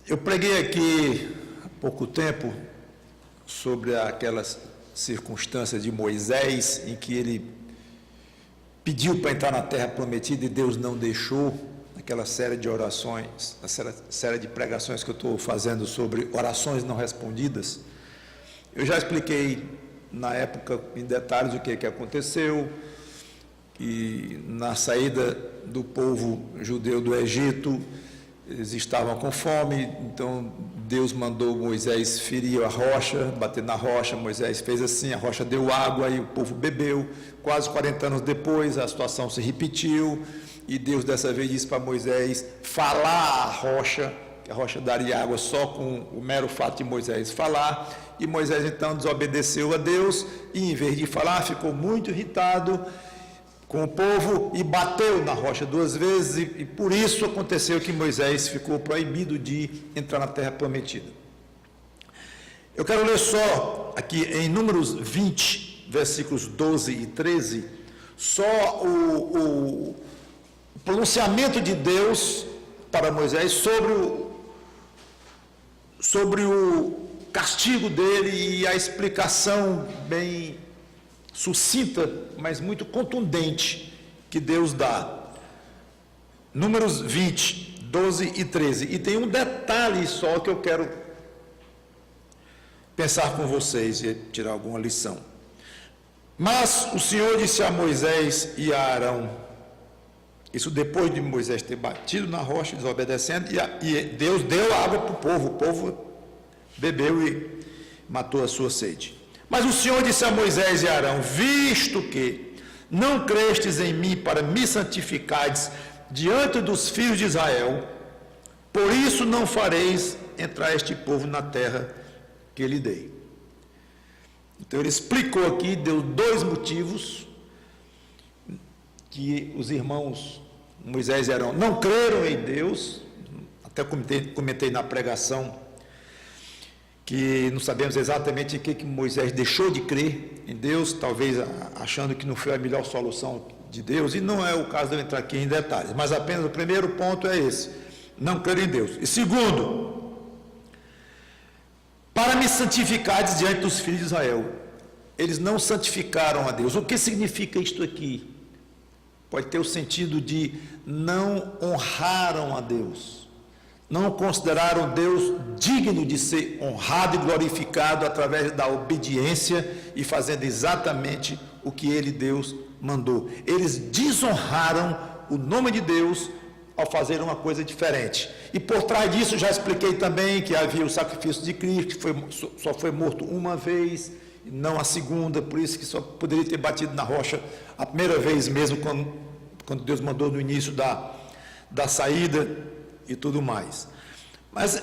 Eu preguei aqui há pouco tempo sobre aquela circunstância de Moisés, em que ele pediu para entrar na terra prometida e Deus não deixou, aquela série de orações, a série de pregações que eu estou fazendo sobre orações não respondidas. Eu já expliquei na época em detalhes o que aconteceu, e na saída do povo judeu do Egito, eles estavam com fome, então Deus mandou Moisés ferir a rocha, bater na rocha. Moisés fez assim, a rocha deu água e o povo bebeu. Quase 40 anos depois, a situação se repetiu, e Deus dessa vez disse para Moisés falar à rocha, que a rocha daria água só com o mero fato de Moisés falar, e Moisés então desobedeceu a Deus, e em vez de falar, ficou muito irritado com o povo e bateu na rocha 2 vezes, e por isso aconteceu que Moisés ficou proibido de entrar na terra prometida. Eu quero ler só aqui em Números 20, versículos 12 e 13, só o pronunciamento de Deus para Moisés sobre o castigo dele e a explicação bem sucinta, mas muito contundente, que Deus dá. Números 20, 12 e 13. E tem um detalhe só que eu quero pensar com vocês e tirar alguma lição. Mas o Senhor disse a Moisés e a Arão, isso depois de Moisés ter batido na rocha, desobedecendo, e Deus deu água para o povo bebeu e matou a sua sede. Mas o Senhor disse a Moisés e a Arão, visto que não crestes em mim para me santificardes diante dos filhos de Israel, por isso não fareis entrar este povo na terra que lhe dei. Então ele explicou aqui, deu 2 motivos que os irmãos Moisés e Arão não creram em Deus. Até comentei na pregação que não sabemos exatamente em que Moisés deixou de crer em Deus, talvez achando que não foi a melhor solução de Deus, e não é o caso de eu entrar aqui em detalhes, mas apenas o primeiro ponto é esse, não crer em Deus. E segundo, para me santificardes diante dos filhos de Israel, eles não santificaram a Deus. O que significa isto aqui? Pode ter o sentido de não honraram a Deus, não consideraram Deus digno de ser honrado e glorificado através da obediência e fazendo exatamente o que ele, Deus, mandou. Eles desonraram o nome de Deus ao fazer uma coisa diferente. E por trás disso, já expliquei também que havia o sacrifício de Cristo, que só foi morto uma vez, não a segunda, por isso que só poderia ter batido na rocha a primeira vez mesmo, quando Deus mandou no início da saída e tudo mais. Mas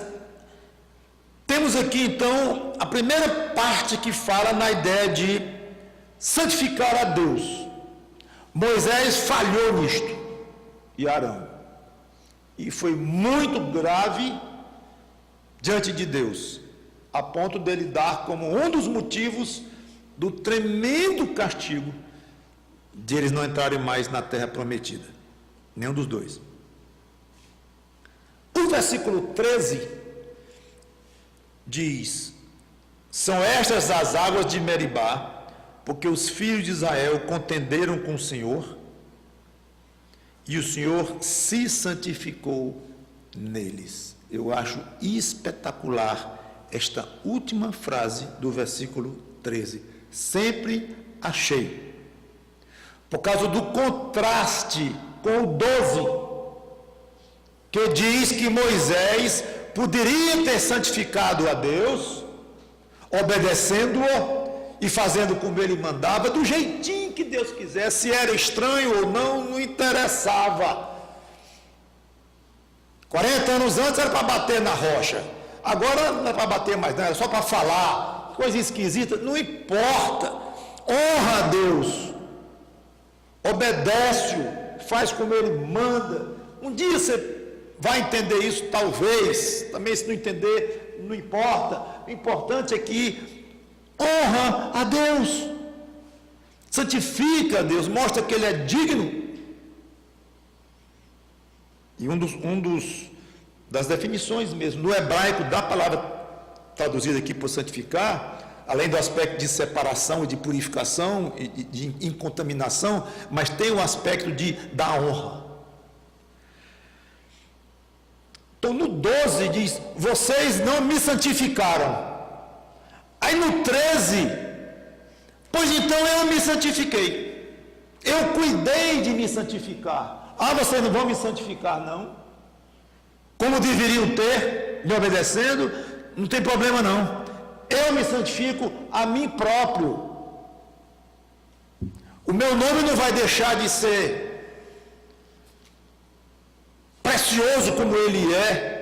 temos aqui então a primeira parte que fala na ideia de santificar a Deus. Moisés falhou nisto, e Arão, e foi muito grave diante de Deus, a ponto dele dar como um dos motivos do tremendo castigo de eles não entrarem mais na terra prometida, nenhum dos dois. O versículo 13 diz, são estas as águas de Meribá, porque os filhos de Israel contenderam com o Senhor, e o Senhor se santificou neles. Eu acho espetacular esta última frase do versículo 13. Sempre achei. Por causa do contraste com o 12, que diz que Moisés poderia ter santificado a Deus, obedecendo-o e fazendo como ele mandava, do jeitinho que Deus quisesse, se era estranho ou não interessava. 40 anos antes era para bater na rocha, agora não é para bater mais, não, era só para falar, coisa esquisita, não importa, honra a Deus, obedece-o, faz como ele manda. Um dia você vai entender isso, talvez, também se não entender, não importa, o importante é que honra a Deus, santifica a Deus, mostra que ele é digno. E um dos das definições mesmo. No hebraico, da palavra traduzida aqui por santificar, além do aspecto de separação e de purificação e de incontaminação, mas tem o aspecto de dar honra. Então no 12 diz, vocês não me santificaram. Aí no 13, pois então eu me santifiquei. Eu cuidei de me santificar. Ah, vocês não vão me santificar, não? Como deveriam ter, me obedecendo, não tem problema não. Eu me santifico a mim próprio. O meu nome não vai deixar de ser precioso como ele é.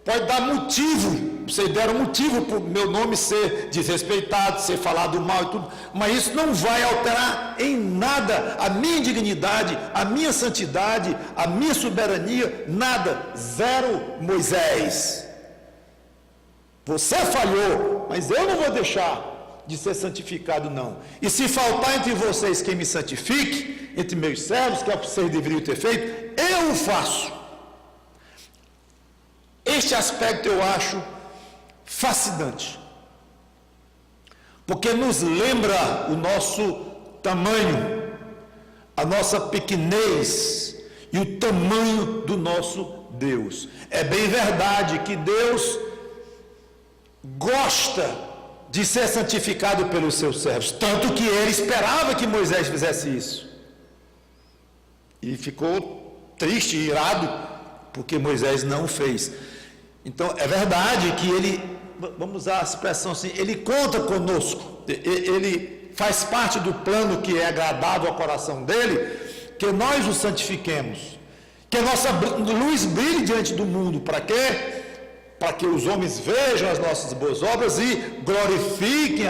Pode dar motivo, vocês deram motivo para o meu nome ser desrespeitado, ser falado mal e tudo, mas isso não vai alterar em nada a minha dignidade, a minha santidade, a minha soberania, nada. Zero, Moisés. Você falhou, mas eu não vou deixar de ser santificado, não. E se faltar entre vocês quem me santifique, entre meus servos, que é o que vocês deveriam ter feito, eu o faço. Este aspecto eu acho fascinante, porque nos lembra o nosso tamanho, a nossa pequenez e o tamanho do nosso Deus. É bem verdade que Deus gosta de ser santificado pelos seus servos, tanto que ele esperava que Moisés fizesse isso, e ficou triste, irado, porque Moisés não fez. Então é verdade que ele, vamos usar a expressão assim, ele conta conosco, ele faz parte do plano que é agradável ao coração dele, que nós o santifiquemos, que a nossa luz brilhe diante do mundo. Para quê? Para que os homens vejam as nossas boas obras e glorifiquem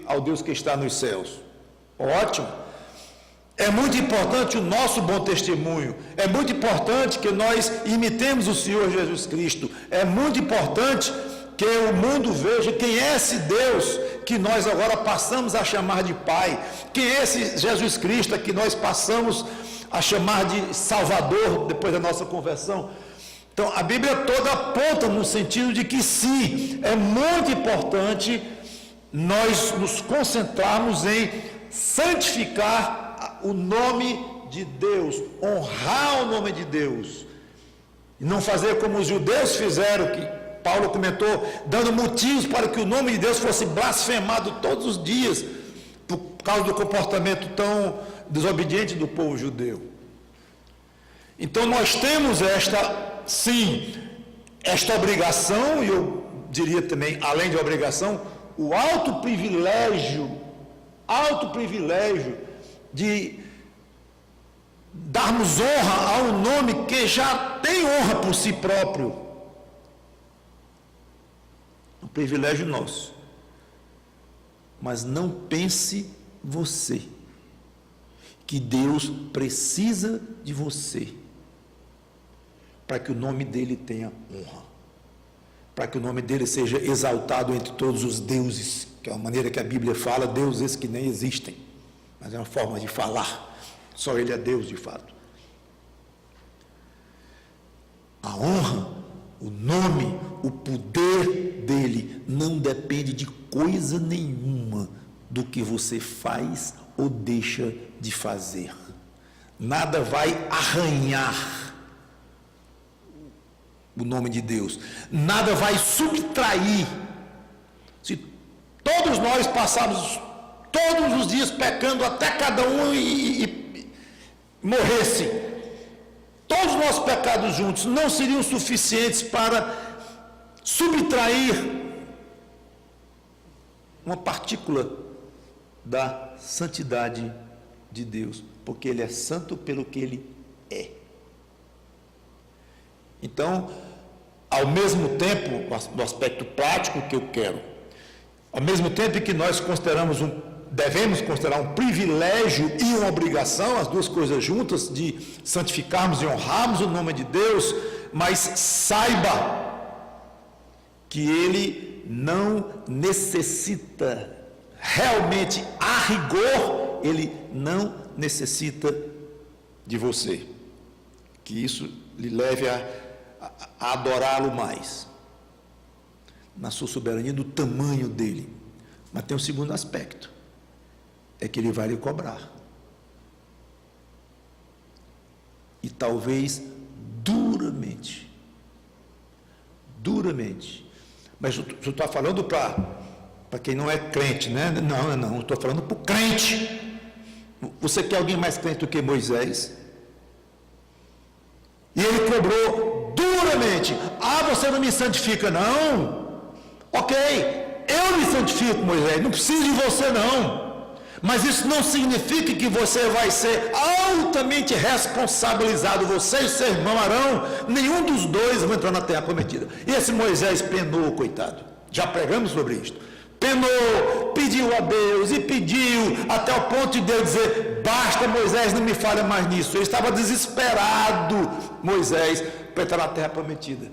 ao Deus que está nos céus. Ótimo. É muito importante o nosso bom testemunho. É muito importante que nós imitemos o Senhor Jesus Cristo. É muito importante que o mundo veja quem é esse Deus que nós agora passamos a chamar de Pai. Quem é esse Jesus Cristo que nós passamos a chamar de Salvador depois da nossa conversão. Então, a Bíblia toda aponta no sentido de que sim, é muito importante nós nos concentrarmos em santificar o nome de Deus, honrar o nome de Deus, e não fazer como os judeus fizeram, que Paulo comentou, dando motivos para que o nome de Deus fosse blasfemado todos os dias, por causa do comportamento tão desobediente do povo judeu. Então nós temos esta obrigação, e eu diria também, além de obrigação, o alto privilégio de darmos honra a um nome que já tem honra por si próprio. Um privilégio nosso. Mas não pense você que Deus precisa de você para que o nome dele tenha honra, para que o nome dele seja exaltado entre todos os deuses, que é a maneira que a Bíblia fala, deuses que nem existem, mas é uma forma de falar, só ele é Deus de fato. A honra, o nome, o poder dele não depende de coisa nenhuma do que você faz ou deixa de fazer. Nada vai arranhar o nome de Deus, nada vai subtrair. Se todos nós passarmos todos os dias pecando até cada um e morresse, todos os nossos pecados juntos não seriam suficientes para subtrair uma partícula da santidade de Deus, porque ele é santo pelo que ele é. Então, ao mesmo tempo, no aspecto prático que eu quero, ao mesmo tempo que nós devemos considerar um privilégio e uma obrigação, as duas coisas juntas, de santificarmos e honrarmos o nome de Deus, mas saiba que ele não necessita, realmente, a rigor, ele não necessita de você. Que isso lhe leve a a adorá-lo mais, na sua soberania, do tamanho dele. Mas tem um segundo aspecto, é que ele vai lhe cobrar. E talvez duramente. Mas eu estou falando para quem não é crente, né? Não, estou falando para o crente. Você quer alguém mais crente do que Moisés? E ele cobrou duramente. Você não me santifica, não? Ok, eu me santifico, Moisés, não preciso de você, não. Mas isso não significa que você vai ser altamente responsabilizado, você e seu irmão Arão, nenhum dos dois vão entrar na terra prometida. E esse Moisés penou, coitado, já pregamos sobre isto, penou, pediu a Deus e pediu, até o ponto de Deus dizer, basta Moisés, não me falha mais nisso. Ele estava desesperado, Moisés, para entrar na terra prometida.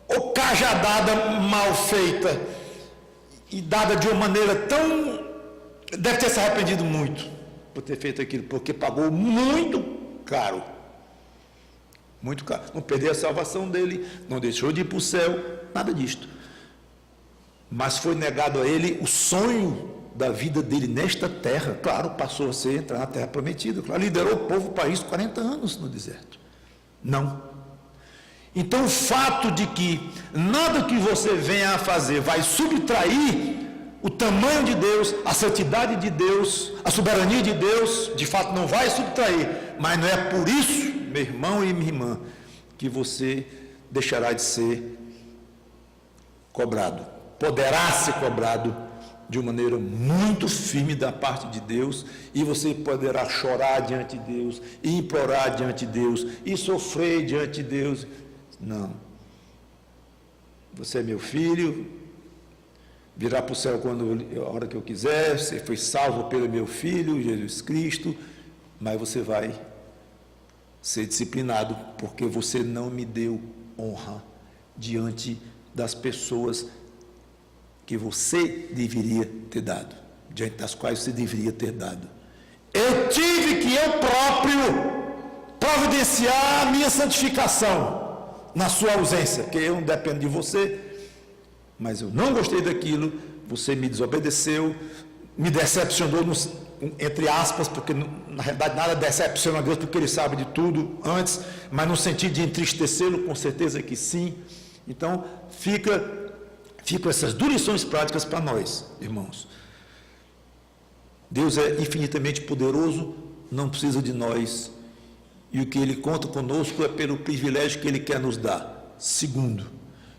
Ou cajadada mal feita, e dada de uma maneira tão... Deve ter se arrependido muito por ter feito aquilo, porque pagou muito caro. Muito caro. Não perdeu a salvação dele, não deixou de ir para o céu, nada disto. Mas foi negado a ele o sonho da vida dele nesta terra. Claro, passou a ser entrar na terra prometida. Claro, liderou o povo para isso 40 anos no deserto. Não. Então, o fato de que nada que você venha a fazer vai subtrair o tamanho de Deus, a santidade de Deus, a soberania de Deus, de fato não vai subtrair, mas não é por isso, meu irmão e minha irmã, que você deixará de ser cobrado. Poderá ser cobrado de uma maneira muito firme da parte de Deus, e você poderá chorar diante de Deus, e implorar diante de Deus, e sofrer diante de Deus. Não, você é meu filho, virá para o céu a hora que eu quiser, você foi salvo pelo meu filho, Jesus Cristo, mas você vai ser disciplinado, porque você não me deu honra diante das pessoas que você deveria ter dado, diante das quais você deveria ter dado. Eu tive que eu próprio providenciar a minha santificação, na sua ausência, porque eu não dependo de você, mas eu não gostei daquilo, você me desobedeceu, me decepcionou, entre aspas, porque na realidade nada decepciona a Deus, porque Ele sabe de tudo antes, mas no sentido de entristecê-lo, com certeza que sim. Então, ficam essas duas lições práticas para nós, irmãos. Deus é infinitamente poderoso, não precisa de nós, e o que Ele conta conosco é pelo privilégio que Ele quer nos dar. Segundo,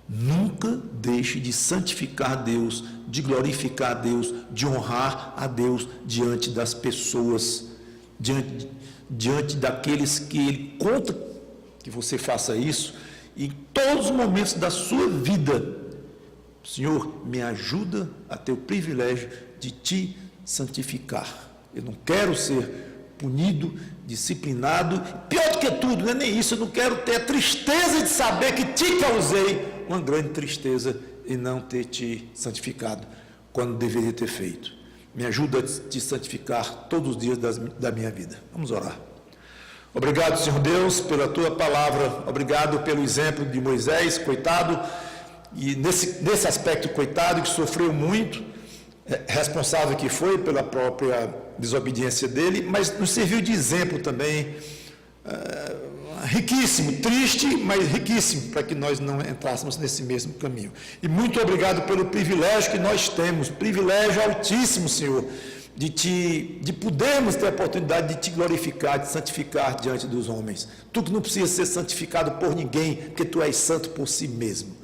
nunca deixe de santificar Deus, de glorificar a Deus, de honrar a Deus diante das pessoas, diante daqueles que Ele conta que você faça isso, e em todos os momentos da sua vida. Senhor, me ajuda a ter o privilégio de Te santificar. Eu não quero ser punido, disciplinado, pior do que tudo, não é nem isso, eu não quero ter a tristeza de saber que te causei uma grande tristeza em não ter te santificado, quando deveria ter feito. Me ajuda a te santificar todos os dias da minha vida. Vamos orar. Obrigado, Senhor Deus, pela Tua palavra, obrigado pelo exemplo de Moisés, coitado, e nesse aspecto, coitado, que sofreu muito, responsável que foi pela própria desobediência dele, mas nos serviu de exemplo também, riquíssimo, triste, mas riquíssimo, para que nós não entrássemos nesse mesmo caminho. E muito obrigado pelo privilégio que nós temos, privilégio altíssimo, Senhor, de podermos ter a oportunidade de Te glorificar, de santificar diante dos homens. Tu que não precisa ser santificado por ninguém, porque Tu és santo por si mesmo,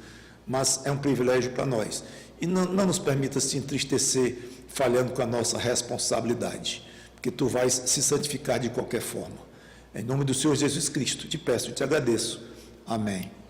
mas é um privilégio para nós. E não nos permita se entristecer falhando com a nossa responsabilidade, porque Tu vais se santificar de qualquer forma. Em nome do Senhor Jesus Cristo, te peço e te agradeço. Amém.